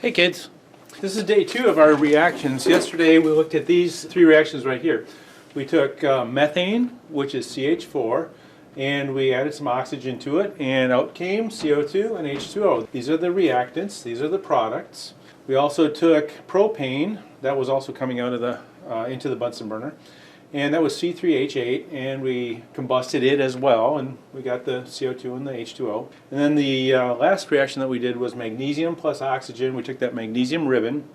Hey kids, this is day 2 of our reactions. Yesterday we looked at these 3 reactions right here. We took methane, which is CH4, and we added some oxygen to it, and out came CO2 and H2O. These are the reactants, these are the products. We also took propane, that was also coming out of the into the Bunsen burner, and that was C3H8, and we combusted it as well, and we got the CO2 and the H2O. And then the last reaction that we did was magnesium plus oxygen. We took that magnesium ribbon.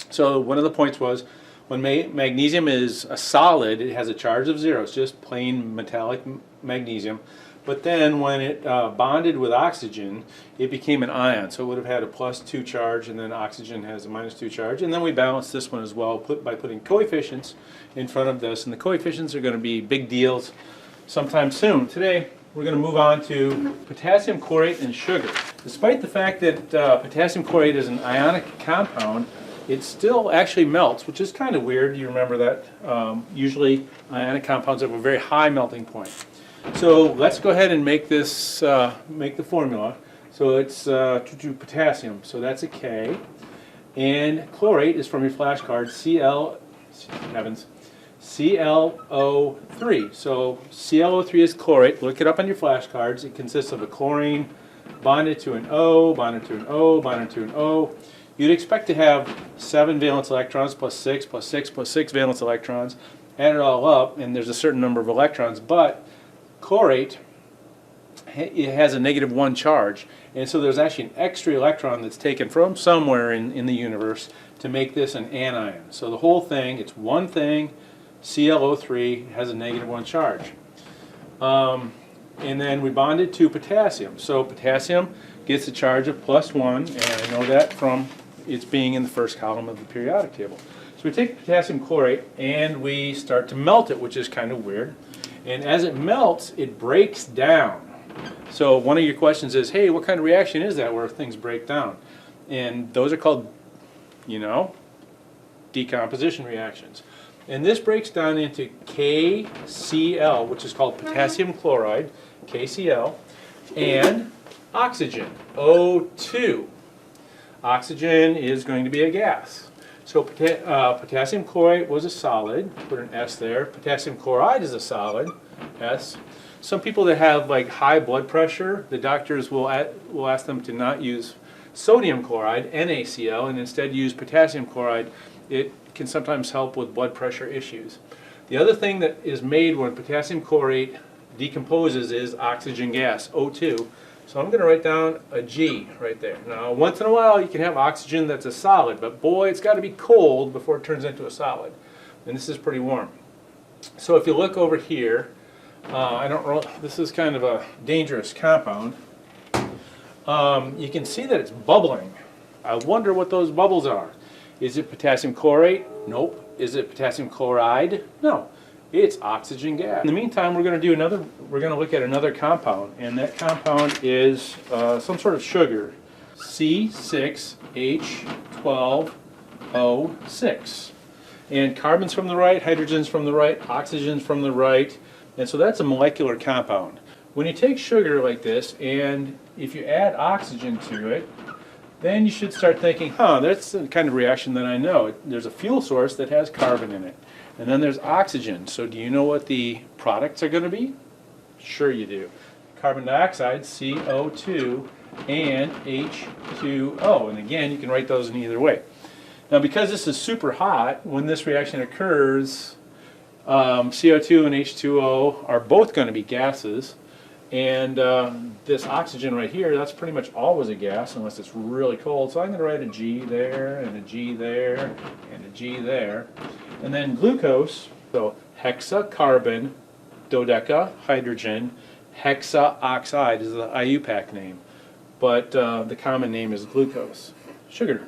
So one of the points was, when magnesium is a solid, it has a charge of 0. It's just plain metallic magnesium. But then when it bonded with oxygen, it became an ion. So it would have had a +2 charge, and then oxygen has a -2 charge. And then we balanced this one as well by putting coefficients in front of this. And the coefficients are going to be big deals sometime soon. Today, we're going to move on to potassium chlorate and sugar. Despite the fact that potassium chlorate is an ionic compound, it still actually melts, which is kind of weird. You remember that. Usually, ionic compounds have a very high melting point. So let's go ahead and make this, make the formula. So it's potassium, so that's a K. And chlorate is from your flashcard, ClO3. So ClO3 is chlorate. Look it up on your flashcards. It consists of a chlorine bonded to an O, bonded to an O, bonded to an O. You'd expect to have 7 valence electrons plus 6 plus 6 plus 6 valence electrons. Add it all up, and there's a certain number of electrons, but chlorate, it has a -1 charge, and so there's actually an extra electron that's taken from somewhere in the universe to make this an anion. So the whole thing, it's one thing, ClO3 has a -1 charge. And then we bond it to potassium. So potassium gets a charge of +1, and I know that from its being in the first column of the periodic table. So we take potassium chlorate and we start to melt it, which is kind of weird. And as it melts, it breaks down. So one of your questions is, hey, what kind of reaction is that where things break down? And those are called, you know, decomposition reactions. And this breaks down into KCl, which is called potassium chloride, KCl, and oxygen, O2. Oxygen is going to be a gas. So potassium chlorate was a solid, put an S there. Potassium chloride is a solid, S. Some people that have like high blood pressure, the doctors will ask them to not use sodium chloride, NaCl, and instead use potassium chloride. It can sometimes help with blood pressure issues. The other thing that is made when potassium chlorate decomposes is oxygen gas, O2. So I'm going to write down a G right there. Now, once in a while you can have oxygen that's a solid, but boy, it's got to be cold before it turns into a solid. And this is pretty warm. So if you look over here, this is kind of a dangerous compound. You can see that it's bubbling. I wonder what those bubbles are. Is it potassium chlorate? Nope. Is it potassium chloride? No. It's oxygen gas. In the meantime, we're going to look at another compound, and that compound is some sort of sugar, C6H12O6. And carbon's from the right, hydrogen's from the right, oxygen's from the right, and so that's a molecular compound. When you take sugar like this, and if you add oxygen to it, then you should start thinking, that's the kind of reaction that I know. There's a fuel source that has carbon in it. And then there's oxygen. So do you know what the products are going to be? Sure you do. Carbon dioxide, CO2, and H2O. And again, you can write those in either way. Now because this is super hot, when this reaction occurs, CO2 and H2O are both going to be gases. And this oxygen right here, that's pretty much always a gas unless it's really cold. So I'm going to write a G there, and a G there, and a G there. And then glucose, so hexacarbon, dodecahydrogen, hexaoxide is the IUPAC name. But the common name is glucose, sugar.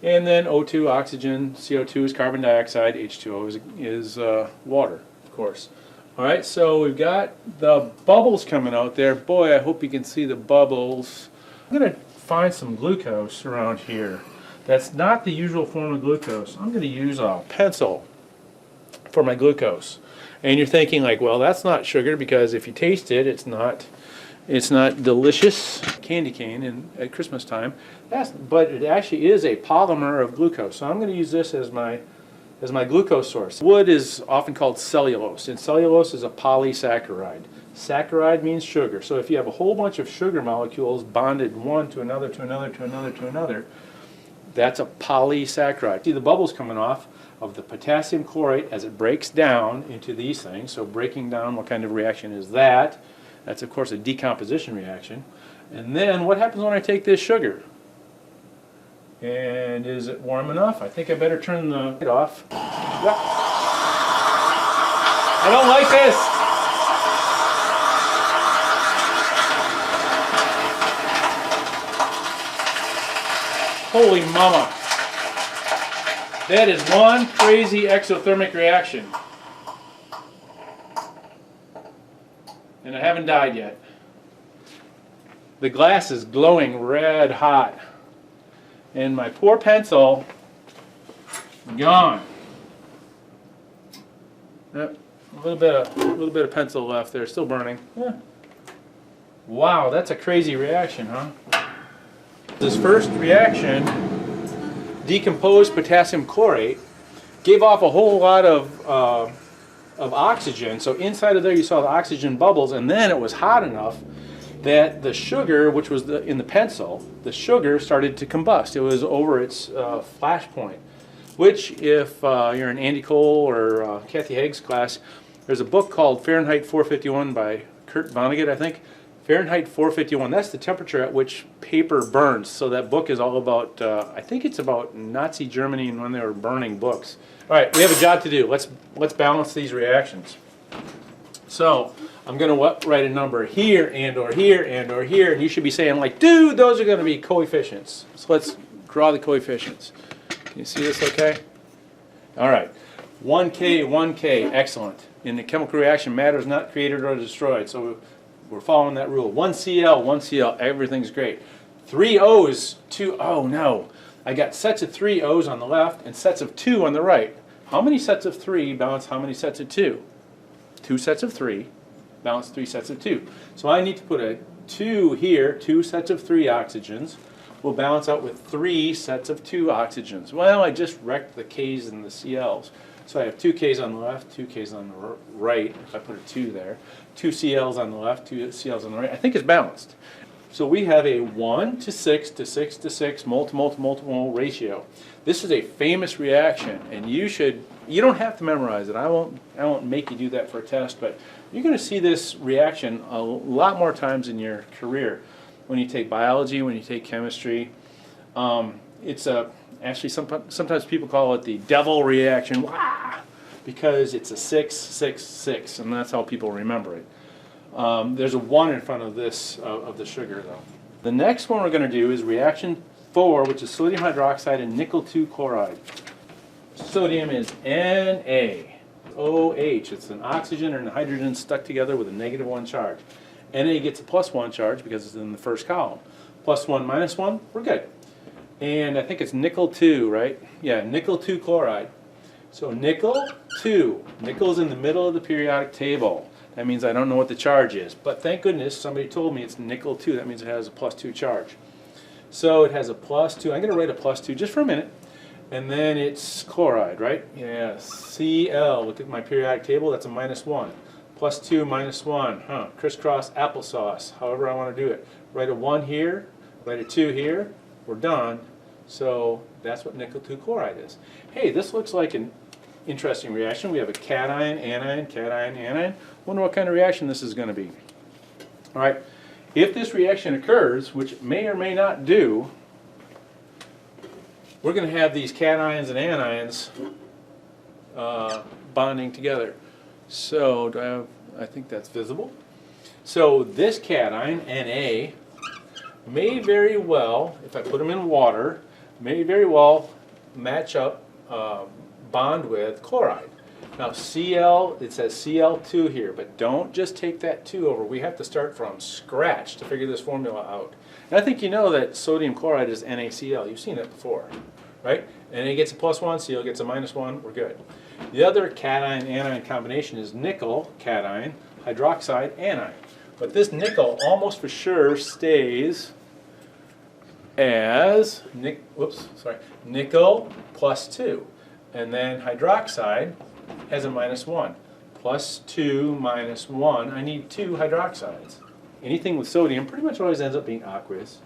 And then O2, oxygen, CO2 is carbon dioxide, H2O is water, of course. All right, so we've got the bubbles coming out there. Boy, I hope you can see the bubbles. I'm going to find some glucose around here. That's not the usual form of glucose. I'm going to use a pencil for my glucose. And you're thinking like, well, that's not sugar because if you taste it, it's not It's not delicious candy cane at Christmas time, but it actually is a polymer of glucose. So I'm going to use this as my glucose source. Wood is often called cellulose, and cellulose is a polysaccharide. Saccharide means sugar. So if you have a whole bunch of sugar molecules bonded one to another, to another, to another, to another, that's a polysaccharide. See the bubbles coming off of the potassium chlorate as it breaks down into these things. So breaking down, what kind of reaction is that? That's, of course, a decomposition reaction. And then what happens when I take this sugar? And is it warm enough? I think I better turn the light off. I don't like this! Holy mama. That is one crazy exothermic reaction. And I haven't died yet. The glass is glowing red hot. And my poor pencil, gone. Yep, a little bit of pencil left there, still burning. Yeah. Wow, that's a crazy reaction, huh? This first reaction, decomposed potassium chlorate, gave off a whole lot of oxygen. So inside of there you saw the oxygen bubbles, and then it was hot enough that the sugar, which was in the pencil, the sugar started to combust. It was over its flash point, which if you're in Andy Cole or Kathy Haig's class, there's a book called Fahrenheit 451 by Kurt Vonnegut, I think. Fahrenheit 451, that's the temperature at which paper burns. So that book is all about, I think it's about Nazi Germany and when they were burning books. All right, we have a job to do. Let's balance these reactions. So I'm going to write a number here and or here and or here, and you should be saying like, dude, those are going to be coefficients. So let's draw the coefficients. Can you see this okay? All right, 1K, 1K, excellent. In the chemical reaction, matter is not created or destroyed. So we're following that rule. 1Cl, 1Cl, everything's great. 3 O's, 2, oh no. I got sets of 3 O's on the left and sets of 2 on the right. How many sets of 3 balance how many sets of 2? 2 sets of 3 balance 3 sets of 2. So I need to put a 2 here, 2 sets of 3 oxygens will balance out with 3 sets of 2 oxygens. Well, I just wrecked the K's and the Cl's. So I have 2 K's on the left, 2 K's on the right, if I put a 2 there. 2 Cl's on the left, 2 Cl's on the right. I think it's balanced. So we have a 1 to 6 to 6 to 6 mole ratio. This is a famous reaction, and you don't have to memorize it. I won't make you do that for a test, but you're going to see this reaction a lot more times in your career. When you take biology, when you take chemistry, it's actually sometimes people call it the devil reaction, because it's a 6, 6, 6, and that's how people remember it. There's a 1 in front of this of the sugar though. The next one we're going to do is reaction 4, which is sodium hydroxide and nickel 2 chloride. Sodium is Na. OH. It's an oxygen and a hydrogen stuck together with a -1 charge. Na gets a +1 charge because it's in the first column. +1, -1, we're good. And I think it's nickel 2, right? Yeah, nickel 2 chloride. So nickel 2. Nickel's in the middle of the periodic table. That means I don't know what the charge is. But thank goodness somebody told me it's nickel 2. That means it has a +2 charge. So it has a +2. I'm going to write a +2 just for a minute. And then it's chloride, right? Yeah, Cl. Look at my periodic table. That's a -1. +2, -1. Crisscross applesauce. However I want to do it. Write a 1 here. Write a 2 here. We're done. So that's what nickel 2 chloride is. Hey, this looks like an interesting reaction. We have a cation, anion. Wonder what kind of reaction this is going to be. All right. If this reaction occurs, which it may or may not do, we're going to have these cations and anions bonding together. So do I have, I think that's visible. So this cation, Na, may very well, if I put them in water, may very well match up, bond with chloride. Now Cl, it says Cl2 here, but don't just take that 2 over. We have to start from scratch to figure this formula out. And I think you know that sodium chloride is NaCl. You've seen it before, right? Na gets a +1, Cl gets a -1, we're good. The other cation-anion combination is nickel cation, hydroxide anion. But this nickel almost for sure stays as nickel plus 2. And then hydroxide has a -1. Plus 2 minus 1. I need 2 hydroxides. Anything with sodium pretty much always ends up being aqueous.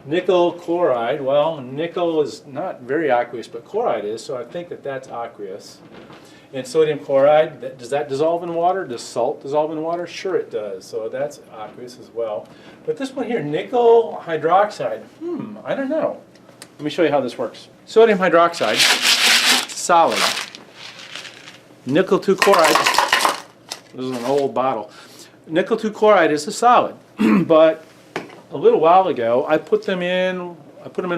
Nickel chloride, well, nickel is not very aqueous, but chloride is, so I think that that's aqueous. And sodium chloride, does that dissolve in water? Does salt dissolve in water? Sure it does, so that's aqueous as well. But this one here, nickel hydroxide, I don't know. Let me show you how this works. Sodium hydroxide, solid. Nickel 2 chloride, this is an old bottle. Nickel 2 chloride is a solid, but a little while ago I put them in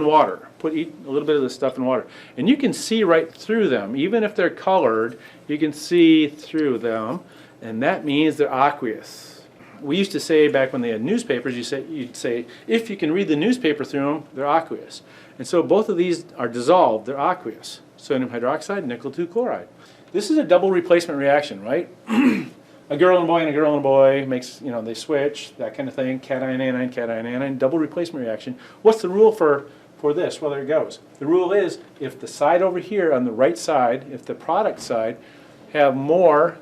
water. Put a little bit of this stuff in water, and you can see right through them. Even if they're colored, you can see through them, and that means they're aqueous. We used to say back when they had newspapers, you'd say if you can read the newspaper through them, they're aqueous. And so both of these are dissolved, they're aqueous. Sodium hydroxide, nickel 2 chloride. This is a double replacement reaction, right? A girl and a boy and a girl and a boy makes, they switch, that kind of thing. Cation, anion, double replacement reaction. What's the rule for this? Well, there it goes. The rule is if the side over here on the right side, if the product side have more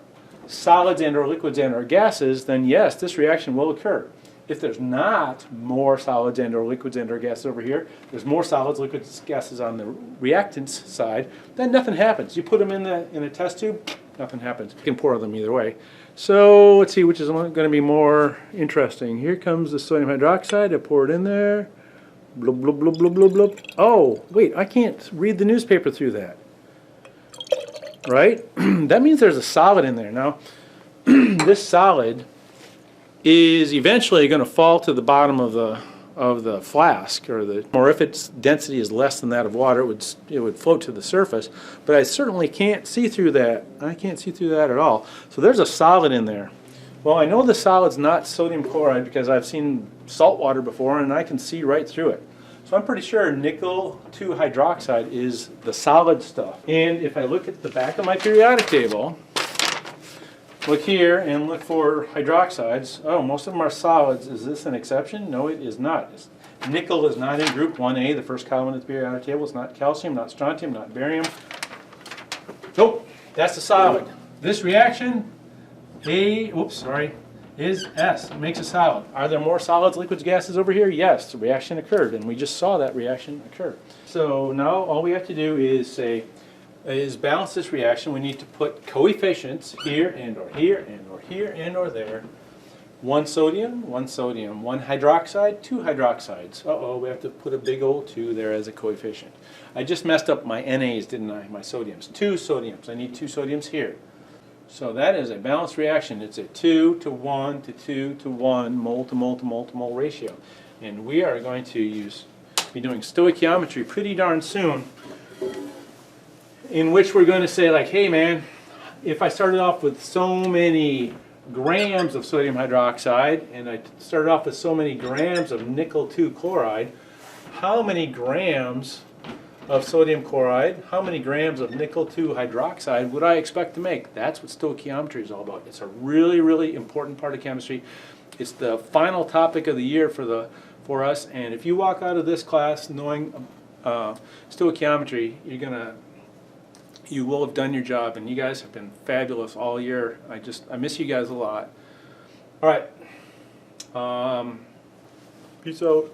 solids and or liquids and or gases, then yes, this reaction will occur. If there's not more solids and or liquids and or gases over here, there's more solids, liquids, gases on the reactants side, then nothing happens. You put them in a test tube, nothing happens. You can pour them either way. So let's see which is going to be more interesting. Here comes the sodium hydroxide. I pour it in there. Blub, blub, blub, blub, blub, blub. Oh, wait, I can't read the newspaper through that. Right? That means there's a solid in there. Now, this solid is eventually going to fall to the bottom of the flask, or if its density is less than that of water, it would float to the surface. But I certainly can't see through that. I can't see through that at all. So there's a solid in there. Well, I know the solid's not sodium chloride because I've seen salt water before and I can see right through it. So I'm pretty sure nickel 2 hydroxide is the solid stuff. And if I look at the back of my periodic table, look here and look for hydroxides. Oh, most of them are solids. Is this an exception? No, it is not. Nickel is not in group 1A, the first column of the periodic table. It's not calcium, not strontium, not barium. Nope, that's the solid. This reaction, is S. It makes a solid. Are there more solids, liquids, gases over here? Yes, the reaction occurred, and we just saw that reaction occur. So now all we have to do is balance this reaction. We need to put coefficients here and or here and or here and or there. One sodium, one hydroxide, 2 hydroxides. Uh-oh, we have to put a big old 2 there as a coefficient. I just messed up my NAs, didn't I? My sodiums. 2 sodiums. I need 2 sodiums here. So that is a balanced reaction. It's a 2 to 1 to 2 to 1 mole to mole to mole to mole ratio. And we are going to be doing stoichiometry pretty darn soon, in which we're going to say like, hey man, if I started off with so many grams of sodium hydroxide and I started off with so many grams of nickel 2 chloride, how many grams of sodium chloride, how many grams of nickel 2 hydroxide would I expect to make? That's what stoichiometry is all about. It's a really, really important part of chemistry. It's the final topic of the year for us, and if you walk out of this class knowing stoichiometry, you will have done your job, and you guys have been fabulous all year. I miss you guys a lot. All right. Peace out.